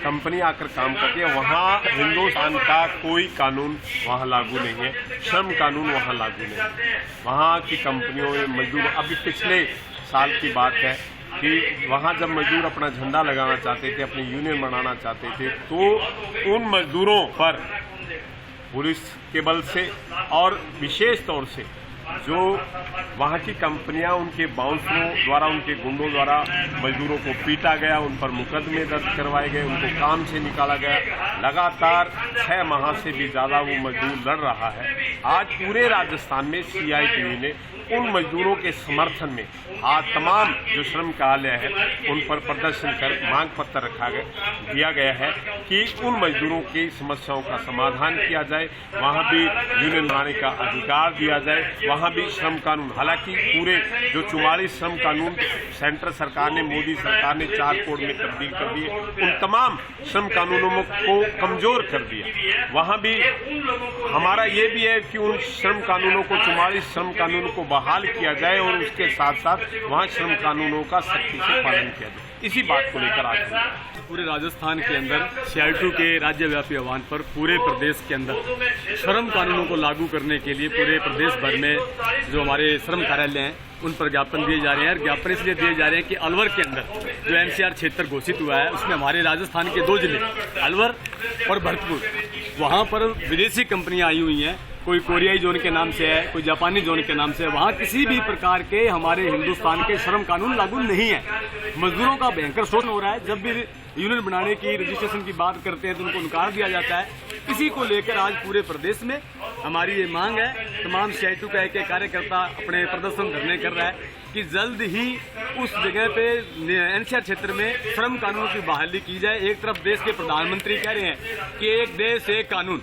कंपनियां आकर काम करती है, वहाँ हिंदुस्तान का कोई कानून वहाँ लागू नहीं है, श्रम कानून वहाँ लागू नहीं है। वहाँ की कंपनियों में मजदूर, अभी पिछले साल की बात है कि वहाँ जब मजदूर अपना झंडा लगाना चाहते थे, अपनी यूनियन बनाना चाहते थे, तो उन मजदूरों पर पुलिस के बल से और विशेष तौर से जो वहाँ की कंपनियां उनके बाउंसरों द्वारा, उनके गुंडों द्वारा मजदूरों को पीटा गया, उन पर मुकदमे दर्ज करवाए गए, उनको काम से निकाला गया। लगातार 6 माह से भी ज्यादा वो मजदूर लड़ रहा है। आज पूरे राजस्थान में CITU ने उन मजदूरों के समर्थन में आज तमाम जो श्रम कार्यालय है उन पर प्रदर्शन कर मांग पत्र दिया गया है कि उन मजदूरों की समस्याओं का समाधान किया जाए, वहां भी यूनियन बनाने का अधिकार दिया जाए, वहां भी श्रम कानून, हालांकि पूरे जो 44 श्रम कानून सेंट्रल सरकार ने, मोदी सरकार ने 4 कोड में तब्दील कर दिए, उन तमाम श्रम कानूनों को कमजोर कर दिया। वहां भी हमारा ये भी है कि उन श्रम कानूनों को, 44 श्रम कानून को बहाल किया जाए और उसके साथ साथ वहाँ श्रम कानूनों का सख्ती से पालन किया जाए। इसी बात को लेकर आज पूरे राजस्थान के अंदर CITU के राज्यव्यापी आह्वान पर पूरे प्रदेश के अंदर श्रम कानूनों को लागू करने के लिए पूरे प्रदेश भर में जो हमारे श्रम कार्यालय हैं उन पर ज्ञापन दिए जा रहे हैं। और ज्ञापन इसलिए दिए जा रहे हैं कि अलवर के अंदर जो NCR क्षेत्र घोषित हुआ है उसमें हमारे राजस्थान के 2 जिले अलवर और भरतपुर, वहाँ पर विदेशी कंपनियां आई हुई हैं। कोई कोरियाई जोन के नाम से है, कोई जापानी जोन के नाम से है। वहाँ किसी भी प्रकार के हमारे हिंदुस्तान के श्रम कानून लागू नहीं है। मजदूरों का भयंकर शोषण हो रहा है। जब भी यूनियन बनाने की, रजिस्ट्रेशन की बात करते हैं तो उनको नकार दिया जाता है। इसी को लेकर आज पूरे प्रदेश में हमारी ये मांग है। तमाम CITU का एक कार्यकर्ता अपने प्रदर्शन धरने कर रहा है कि जल्द ही उस जगह पे NCR क्षेत्र में श्रम कानून की बहाली की जाए। एक तरफ देश के प्रधानमंत्री कह रहे हैं कि एक देश एक कानून,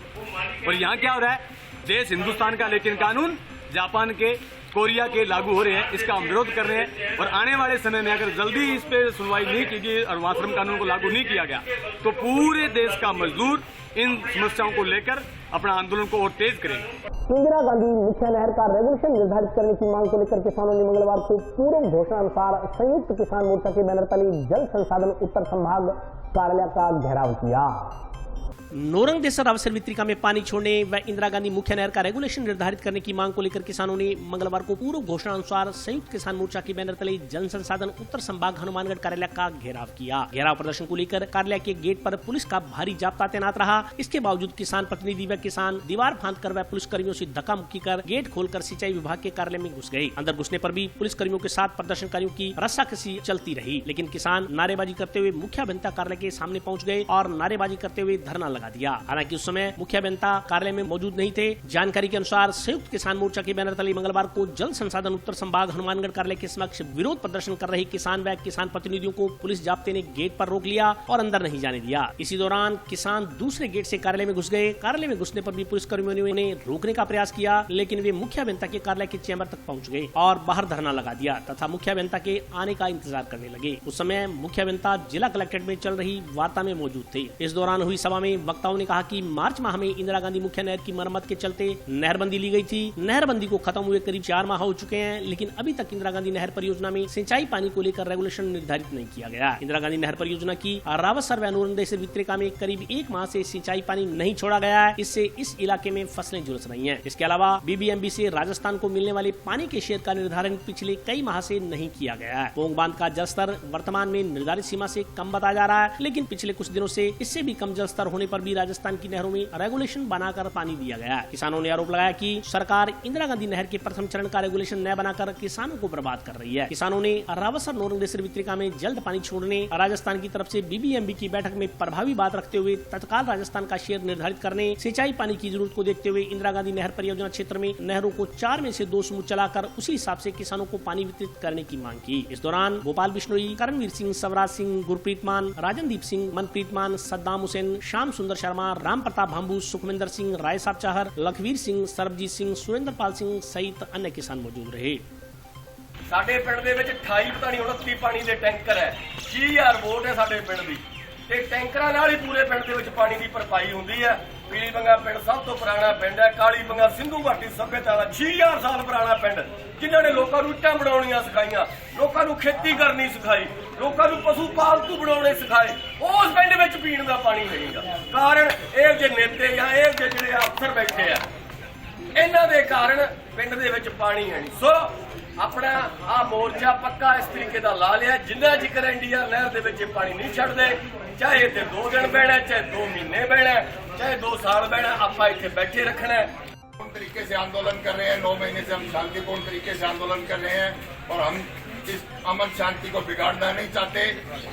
और यहाँ क्या हो रहा है, देश हिंदुस्तान का लेकिन कानून जापान के, कोरिया के लागू हो रहे हैं। इसका हम विरोध कर रहे हैं और आने वाले समय में अगर जल्दी इस पे सुनवाई नहीं की गई और वहाँ श्रम कानून को लागू नहीं किया गया तो पूरे देश का मजदूर इन समस्याओं को लेकर अपना आंदोलन को और तेज करेंगे। इंदिरा गांधी मुख्य नहर का रेगुलेशन निर्धारित करने की मांग को लेकर किसानों ने मंगलवार को पूर्व घोषणा अनुसार संयुक्त किसान मोर्चा के बैनर तले जल संसाधन उत्तर संभाग कार्यालय का घेराव किया। नोरंग देसर रावसर वितरिका में पानी छोड़ने व इंदिरा गांधी मुख्य नहर का रेगुलेशन निर्धारित करने की मांग को लेकर किसानों ने मंगलवार को पूर्व घोषणा अनुसार संयुक्त किसान मोर्चा के बैनर तले जल संसाधन उत्तर संभाग हनुमानगढ़ कार्यालय का घेराव किया। घेराव प्रदर्शन को लेकर कार्यालय के गेट पर पुलिस का भारी जाप्ता तैनात रहा। इसके बावजूद किसान प्रतिनिधि व किसान दीवार फांद कर व पुलिस कर्मियों से धक्का मुक्की कर गेट खोलकर सिंचाई विभाग के कार्यालय में घुस गए। अंदर घुसने पर भी पुलिस कर्मियों के साथ प्रदर्शनकारियों की रस्साकसी चलती रही, लेकिन किसान नारेबाजी करते हुए मुख्य अभियंता कार्यालय के सामने पहुँच गए और नारेबाजी करते हुए धरना लगा दिया। हालांकि उस समय मुख्य अभियंता कार्यालय में मौजूद नहीं थे। जानकारी के अनुसार संयुक्त किसान मोर्चा के बैनर तले मंगलवार को जल संसाधन उत्तर संभाग हनुमानगढ़ कार्यालय के समक्ष विरोध प्रदर्शन कर रहे किसान व किसान प्रतिनिधियों को पुलिस जाब्ते ने गेट पर रोक लिया और अंदर नहीं जाने दिया। इसी दौरान किसान दूसरे गेट से कार्यालय में घुस गए। कार्यालय में घुसने पर भी पुलिस कर्मियों ने उन्हें रोकने का प्रयास किया, लेकिन वे मुख्य अभियंता के कार्यालय के चैम्बर तक पहुंच गए और बाहर धरना लगा दिया तथा मुख्य अभियंता के आने का इंतजार करने लगे। उस समय मुख्य अभियंता जिला कलेक्ट्रेट में चल रही वार्ता में मौजूद थे। इस दौरान हुई सभा में वक्ताओं ने कहा कि मार्च माह में इंदिरा गांधी मुख्य नहर की मरम्मत के चलते नहरबंदी ली गई थी। नहरबंदी को खत्म हुए करीब 4 माह हो चुके हैं, लेकिन अभी तक इंदिरा गांधी नहर परियोजना में सिंचाई पानी को लेकर रेगुलेशन निर्धारित नहीं किया गया। इंदिरा गांधी नहर परियोजना की रावतसर व नोरंग देसर वितरिका में करीब 1 माह से सिंचाई पानी नहीं छोड़ा गया है। इससे इस इलाके में फसलें झुलस रही हैं। इसके अलावा BBMB से राजस्थान को मिलने वाले पानी के शेयर का निर्धारण पिछले कई माह से नहीं किया गया है। पोंग बांध का जलस्तर वर्तमान में निर्धारित सीमा से कम बताया जा रहा है, लेकिन पिछले कुछ दिनों से इससे भी कम जलस्तर होने पर भी राजस्थान की नहरों में रेगुलेशन बनाकर पानी दिया गया है। किसानों ने आरोप लगाया कि सरकार इंदिरा गांधी नहर के प्रथम चरण का रेगुलेशन न बनाकर किसानों को बर्बाद कर रही है। किसानों ने रावतसर नोरंग देसर वितरिका में जल्द पानी छोड़ने, राजस्थान की तरफ से BBMB की बैठक में प्रभावी बात रखते हुए तत्काल राजस्थान का शेयर निर्धारित करने, सिंचाई पानी की जरूरत को देखते हुए इंदिरा गांधी नहर परियोजना क्षेत्र में नहरों को 4 में से 2 समूह चलाकर उसी हिसाब से किसानों को पानी वितरित करने की मांग की। इस दौरान गोपाल बिश्नोई, करणवीर सिंह, सवराज सिंह, गुरप्रीत मान, राजनदीप सिंह, मनप्रीत मान, सद्दाम हुसैन, श्याम सुंदर शर्मा, राम प्रताप भांबू, सुखविंदर सिंह, राय साहब चाहर, लखवीर सिंह, सरबजीत सिंह, सुरेंद्रपाल सिंह सहित अन्य किसान मौजूद रहे। ਸਾਡੇ ਪਿੰਡ ਦੇ ਵਿੱਚ 28 ਪਤਾ ਨਹੀਂ 29 ਪਾਣੀ ਦੇ ਟੈਂਕਰ ਹੈ। 60,000 ਵੋਟ ਹੈ ਸਾਡੇ ਪਿੰਡ ਦੀ ਤੇ ਟੈਂਕਰਾਂ ਨਾਲ ਹੀ ਪੂਰੇ ਪਿੰਡ ਦੇ ਵਿੱਚ ਪਾਣੀ ਦੀ ਭਰਪਾਈ ਹੁੰਦੀ ਹੈ। ਪੀਲੀ ਬੰਗਾ ਪਿੰਡ ਸਭ ਤੋਂ ਪੁਰਾਣਾ ਪਿੰਡ ਹੈ। ਕਾਲੀ ਬੰਗਾ ਸਿੰਧੂ ਘਾਟੀ ਸੱਭਿਅਤਾ ਦਾ 6000 ਸਾਲ ਪੁਰਾਣਾ ਪਿੰਡ, ਜਿਨ੍ਹਾਂ ਨੇ ਲੋਕਾਂ ਨੂੰ ਇੱਟਾਂ ਬਣਾਉਣੀਆਂ ਸਿਖਾਈਆਂ, ਲੋਕਾਂ ਨੂੰ ਖੇਤੀ ਕਰਨੀ ਸਿਖਾਈ, ਲੋਕਾਂ ਨੂੰ ਪਸ਼ੂ ਪਾਲਤੂ ਬਣਾਉਣੇ ਸਿਖਾਏ। ਉਸ ਪਿੰਡ ਵਿੱਚ ਪੀਣ ਦਾ ਪਾਣੀ ਨਹੀਂਗਾ। ਕਾਰਨ ਇਹ ਜੇ ਨੇਤੇ ਜਾਂ ਇਹ ਜਿਹੜੇ ਅਫਸਰ ਬੈਠੇ ਆ, ਇਹਨਾਂ ਦੇ ਕਾਰਨ ਪਿੰਡ ਦੇ ਵਿੱਚ ਪਾਣੀ ਹੈ ਨਹੀਂ। ਸੋ अपना आ मोर्चा पक्का इस तरीके का ला लिया, जिन्ना जिक्र इंडिया नहर दे विच पानी नहीं छड्डदे, चाहे इत्थे 2 दिन बहना, चाहे 2 महीने बहना, चाहे 2 साल बहना, आपां इत्थे बैठे रखना। तरीके से आंदोलन कर रहे हैं, 9 महीने से हम शांतिपूर्ण तरीके से आंदोलन कर रहे हैं और हम इस अमन शांति को बिगाड़ना नहीं चाहते।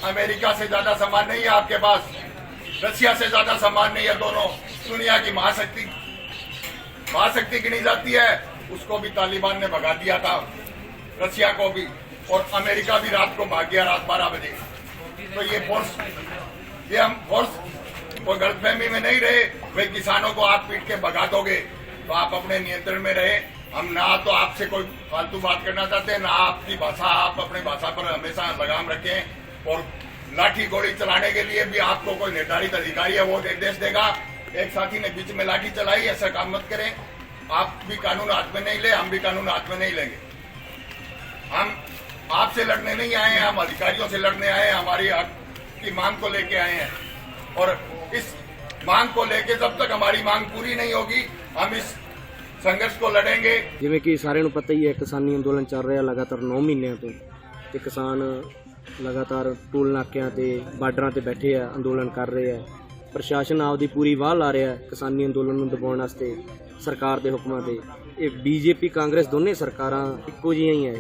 अमेरिका से ज्यादा सामान नहीं है आपके पास, रशिया से ज्यादा सामान नहीं है। दोनों दुनिया की महाशक्ति गिनी जाती है, उसको भी तालिबान ने भगा दिया था, रशिया को भी, और अमेरिका भी रात को भाग गया, रात 12 बजे। तो ये हम फोर्स कोई गलतफहमी में नहीं रहे। वे किसानों को आप पीट के भगा दोगे तो आप अपने नियंत्रण में रहे। हम ना तो आपसे कोई फालतू बात करना चाहते हैं, ना आपकी भाषा, आप अपने भाषा पर हमेशा लगाम रखें। और लाठी गोली चलाने के लिए भी आपको कोई निर्धारित अधिकारी है, वो निर्देश देगा। एक साथी ने बीच में लाठी चलाई, ऐसा काम मत करें। आप भी कानून हाथ में नहीं ले, हम भी कानून हाथ में नहीं लेंगे। हम आपसे लड़ने नहीं आए हैं, हम अधिकारियों से लड़ने आए हैं, हमारी हक की मांग को लेके आए हैं। और इस मांग को लेके जब तक हमारी मांग पूरी नहीं होगी, हम इस संघर्ष को लड़ेंगे। ਜਿਵੇਂ ਕਿ ਸਾਰਿਆਂ ਨੂੰ ਪਤਾ ਹੀ ਹੈ, ਕਿਸਾਨੀ ਅੰਦੋਲਨ ਚੱਲ ਰਿਹਾ ਲਗਾਤਾਰ 9 ਮਹੀਨਿਆਂ ਤੋਂ ਤੇ ਕਿਸਾਨ ਲਗਾਤਾਰ ਟੋਲ ਨਾਕਿਆਂ ਤੇ ਬਾਰਡਰਾਂ ਤੇ ਬੈਠੇ ਆ, ਅੰਦੋਲਨ ਕਰ ਰਹੇ ਆ। ਪ੍ਰਸ਼ਾਸਨ ਆਪਦੀ ਪੂਰੀ ਵਾਹ ਲਾ ਰਿਹਾ ਕਿਸਾਨੀ ਅੰਦੋਲਨ ਨੂੰ ਦਬਾਉਣ ਵਾਸਤੇ ਸਰਕਾਰ ਦੇ ਹੁਕਮਾਂ ਤੇ। ਇਹ ਬੀਜੇਪੀ ਕਾਂਗਰਸ ਦੋਨੇ ਸਰਕਾਰਾਂ ਇੱਕੋ ਜਿਹੀਆਂ ਹੀ ਆ।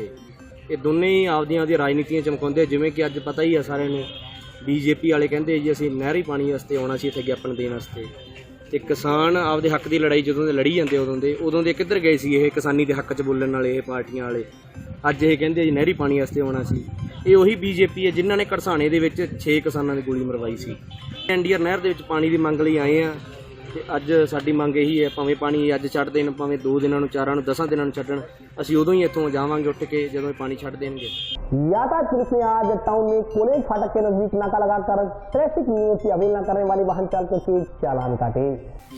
ਇਹ ਦੋਨੇ ਹੀ ਆਪਦੀਆਂ ਰਾਜਨੀਤੀਆਂ ਚਮਕਾਉਂਦੇ। ਜਿਵੇਂ ਕਿ ਅੱਜ ਪਤਾ ਹੀ ਆ ਸਾਰਿਆਂ ਨੂੰ, ਬੀਜੇਪੀ ਵਾਲੇ ਕਹਿੰਦੇ ਜੀ ਅਸੀਂ ਨਹਿਰੀ ਪਾਣੀ ਵਾਸਤੇ ਆਉਣਾ ਸੀ ਇੱਥੇ ਗਿਆਪਨ ਦੇਣ ਵਾਸਤੇ, ਤੇ ਕਿਸਾਨ ਆਪਦੇ ਹੱਕ ਦੀ ਲੜਾਈ ਜਦੋਂ ਦੇ ਲੜੀ ਜਾਂਦੇ ਉਦੋਂ ਦੇ ਕਿੱਧਰ ਗਏ ਸੀ ਇਹ ਕਿਸਾਨੀ ਦੇ ਹੱਕ 'ਚ ਬੋਲਣ ਵਾਲੇ ਇਹ ਪਾਰਟੀਆਂ ਵਾਲੇ। ਅੱਜ ਇਹ ਕਹਿੰਦੇ ਜੀ ਨਹਿਰੀ ਪਾਣੀ ਵਾਸਤੇ ਆਉਣਾ ਸੀ। ਇਹ ਉਹੀ ਬੀਜੇਪੀ ਹੈ ਜਿਨ੍ਹਾਂ ਨੇ ਘੜਸਾਣੇ ਦੇ ਵਿੱਚ 6 ਕਿਸਾਨਾਂ ਦੀ ਗੋਲੀ ਮਰਵਾਈ ਸੀ। ਐਨਡੀਆਰ ਨਹਿਰ ਦੇ ਵਿੱਚ ਪਾਣੀ ਦੀ ਮੰਗ ਲਈ ਆਏ ਆ ਤੇ ਅੱਜ ਸਾਡੀ ਮੰਗ ਇਹੀ ਹੈ, ਭਾਵੇਂ ਪਾਣੀ ਅੱਜ ਛੱਡ ਦੇਣ, ਭਾਵੇਂ 2 ਦਿਨਾਂ ਨੂੰ, 4 ਨੂੰ, 10 ਦਿਨਾਂ ਨੂੰ ਛੱਡਣ, ਅਸੀਂ ਉਦੋਂ ਹੀ ਇੱਥੋਂ ਜਾਵਾਂਗੇ ਉੱਠ ਕੇ ਜਦੋਂ ਇਹ ਪਾਣੀ ਛੱਡ देंगे। यातायात पुलिस ने आज टाउन में कॉलेज फाटक के नजदीक नाका लगाकर ट्रैफिक नियमों की अवहेलना करने वाले वाहन चालकों के चालान काटे।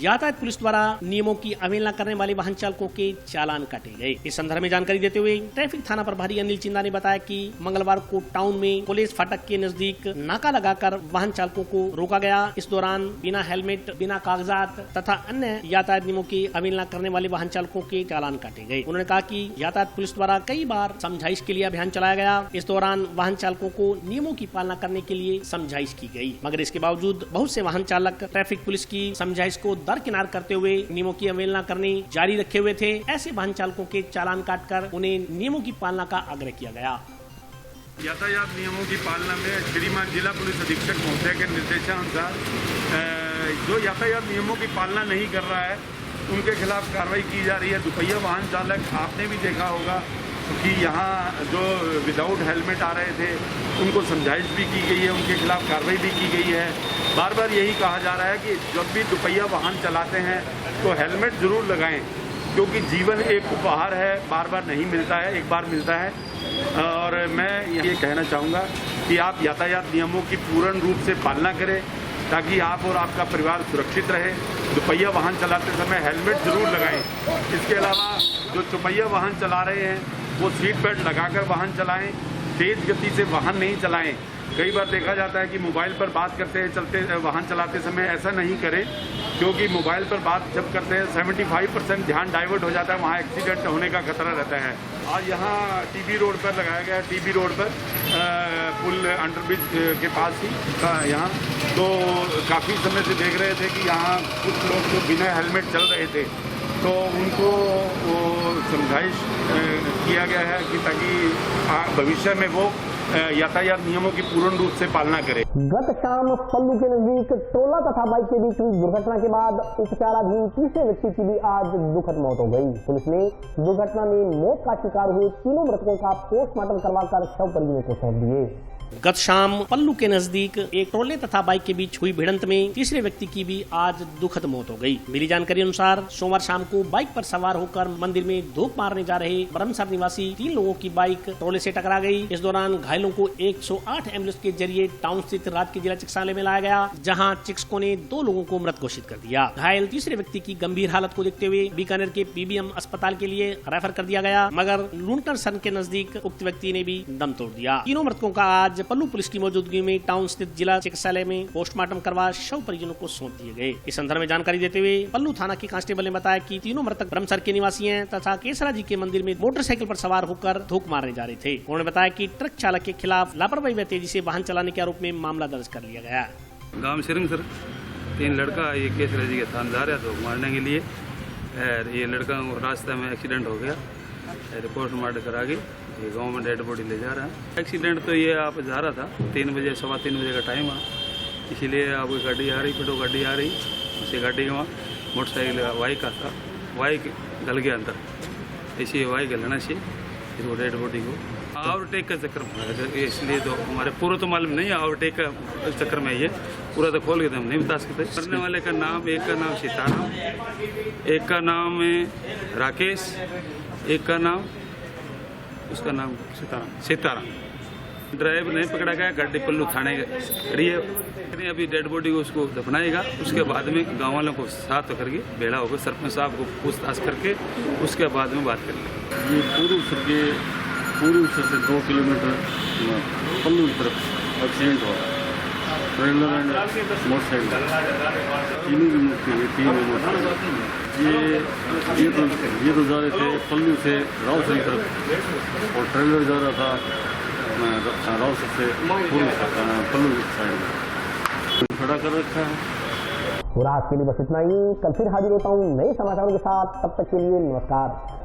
यातायात पुलिस द्वारा नियमों की अवहेलना करने वाले वाहन चालकों के चालान काटे गए। इस संदर्भ में जानकारी देते हुए ट्रैफिक थाना प्रभारी अनिल चिंदा ने बताया कि मंगलवार को टाउन में कॉलेज फाटक के नजदीक नाका लगाकर वाहन चालकों को रोका गया। इस दौरान बिना हेलमेट, बिना कागजात तथा अन्य यातायात नियमों की अवहेलना करने वाले वाहन चालकों के चालान काटे गए। उन्होंने कहा कि यातायात पुलिस द्वारा कई बार समझाइश के लिए अभियान चलाया गया। इस दौरान वाहन चालकों को नियमों की पालना करने के लिए समझाइश की गई, मगर इसके बावजूद बहुत से वाहन चालक ट्रैफिक पुलिस की समझाइश को दरकिनार करते हुए नियमों की अवहेलना करनी जारी रखे हुए थे। ऐसे वाहन चालकों के चालान काटकर उन्हें नियमों की पालना का आग्रह किया गया। यातायात नियमों की पालना में श्रीमान जिला पुलिस अधीक्षक महोदय के निर्देशानुसार जो यातायात नियमों की पालना नहीं कर रहा है उनके खिलाफ कार्रवाई की जा रही है। दुपहिया वाहन चालक, आपने भी देखा होगा कि यहाँ जो विदाउट हेलमेट आ रहे थे उनको समझाइश भी की गई है, उनके खिलाफ कार्रवाई भी की गई है। बार बार यही कहा जा रहा है कि जब भी दुपहिया वाहन चलाते हैं तो हेलमेट ज़रूर लगाएं, क्योंकि जीवन एक उपहार है, बार बार नहीं मिलता है, एक बार मिलता है। और मैं ये कहना चाहूँगा कि आप यातायात नियमों की पूर्ण रूप से पालना करें ताकि आप और आपका परिवार सुरक्षित रहे। दुपहिया वाहन चलाते समय हेलमेट ज़रूर लगाएं। इसके अलावा जो चौपहिया वाहन चला रहे हैं वो सीट बेल्ट लगाकर वाहन चलाएं, तेज़ गति से वाहन नहीं चलाएं। कई बार देखा जाता है कि मोबाइल पर बात करते हैं वाहन चलाते समय, ऐसा नहीं करें, क्योंकि मोबाइल पर बात जब करते हैं 75% ध्यान डाइवर्ट हो जाता है, वहाँ एक्सीडेंट होने का खतरा रहता है। आज यहाँ टीबी रोड पर लगाया गया, टीबी रोड पर पुल अंडरब्रिज के पास ही यहाँ तो काफ़ी समय से देख रहे थे कि यहाँ कुछ लोग जो बिना हेलमेट चल रहे थे, तो उनको वो समझाइश किया गया है कि ताकि भविष्य में वो यातायात नियमों की पूर्ण रूप से पालना करें। गत शाम पल्लू के नजदीक टोला तथा बाइक के बीच हुई दुर्घटना के बाद उपचाराधीन तीसरे व्यक्ति की भी आज दुखद मौत हो गई। पुलिस ने दुर्घटना में मौत का शिकार हुए तीनों मृतकों का पोस्टमार्टम करवाकर शव परिजनों को सौंप दिए। गत शाम पल्लू के नजदीक एक ट्रोले तथा बाइक के बीच हुई भिड़ंत में तीसरे व्यक्ति की भी आज दुखद मौत हो गई। मिली जानकारी अनुसार सोमवार शाम को बाइक पर सवार होकर मंदिर में धूप मारने जा रहे ब्रह्मसर निवासी 3 लोगों की बाइक ट्रोले से टकरा गई। इस दौरान घायलों को 108 एम्बुलेंस के जरिए टाउन स्थित राजकीय जिला चिकित्सालय में लाया गया, जहाँ चिकित्सकों ने 2 लोगों को मृत घोषित कर दिया। घायल तीसरे व्यक्ति की गंभीर हालत को देखते हुए बीकानेर के पीबीएम अस्पताल के लिए रेफर कर दिया गया, मगर लूंटर सन के नजदीक उक्त व्यक्ति ने भी दम तोड़ दिया। तीनों मृतकों का आज पल्लू पुलिस की मौजूदगी में टाउन स्थित जिला चिकित्सालय में पोस्टमार्टम करवा शव परिजनों को सौंप दिए गए। इस संदर्भ में जानकारी देते हुए पल्लू थाना के कांस्टेबल ने बताया कि तीनों मृतक ब्रह्मसर के निवासी हैं तथा केसरा जी के मंदिर में मोटरसाइकिल पर सवार होकर धूप मारने जा रहे थे। उन्होंने बताया कि ट्रक चालक के खिलाफ लापरवाही व तेजी से वाहन चलाने के आरोप में मामला दर्ज कर लिया गया। गाँव सिरंग सर 3 लड़का ये केसरा जी के थान जा रहा था मारने के लिए, ये लड़का रास्ते में एक्सीडेंट हो गया, पोस्टमार्टम करा के ये गाँव में डेड बॉडी ले जा रहा है। एक्सीडेंट तो ये आप जा रहा था 3 बजे, 3:15 बजे का टाइम है, इसीलिए आपकी गाड़ी आ रही, पिटो गाड़ी आ रही, उसी गाड़ी के वहाँ मोटरसाइकिल बाइक का था, बाइक गल गया अंदर, इसी बाइक गलना से इसको डेड बॉडी को ओवरटेक का चक्कर में, इसलिए तो हमारे पूरा तो मालूम नहीं है, ओवरटेक का चक्कर में ये पूरा तो खोल के तो हम नहीं बता सकते। मरने वाले का नाम, एक का नाम सीताराम, एक का नाम राकेश, एक का नाम, उसका नाम सीताराम। ड्राइवर नहीं पकड़ा गया, गाड़ी पल्लू थाने खड़ी है। अभी डेड बॉडी को उसको दफनाएगा, उसके बाद में गाँव वालों को साथ करके बेड़ा होगा, सरपंच साहब को पूछताछ करके उसके बाद में बात करेंगे। ये पूर्व से 2 किलोमीटर पल्लू की तरफ एक्सीडेंट हुआ, ट्रेलर एंड मोटरसाइकिल, तीनों की मृत्यु हुई, 3 मोटरसाइकिल। ये तो जा रहे थे पल्लू से रावसर की तरफ, और ट्रेलर जा रहा था रावसर से पल्लू साइड में, खड़ा कर रखा है। और आज के लिए बस इतना ही। कल फिर हाजिर होता हूँ नए समाचारों के साथ, तब तक के लिए नमस्कार।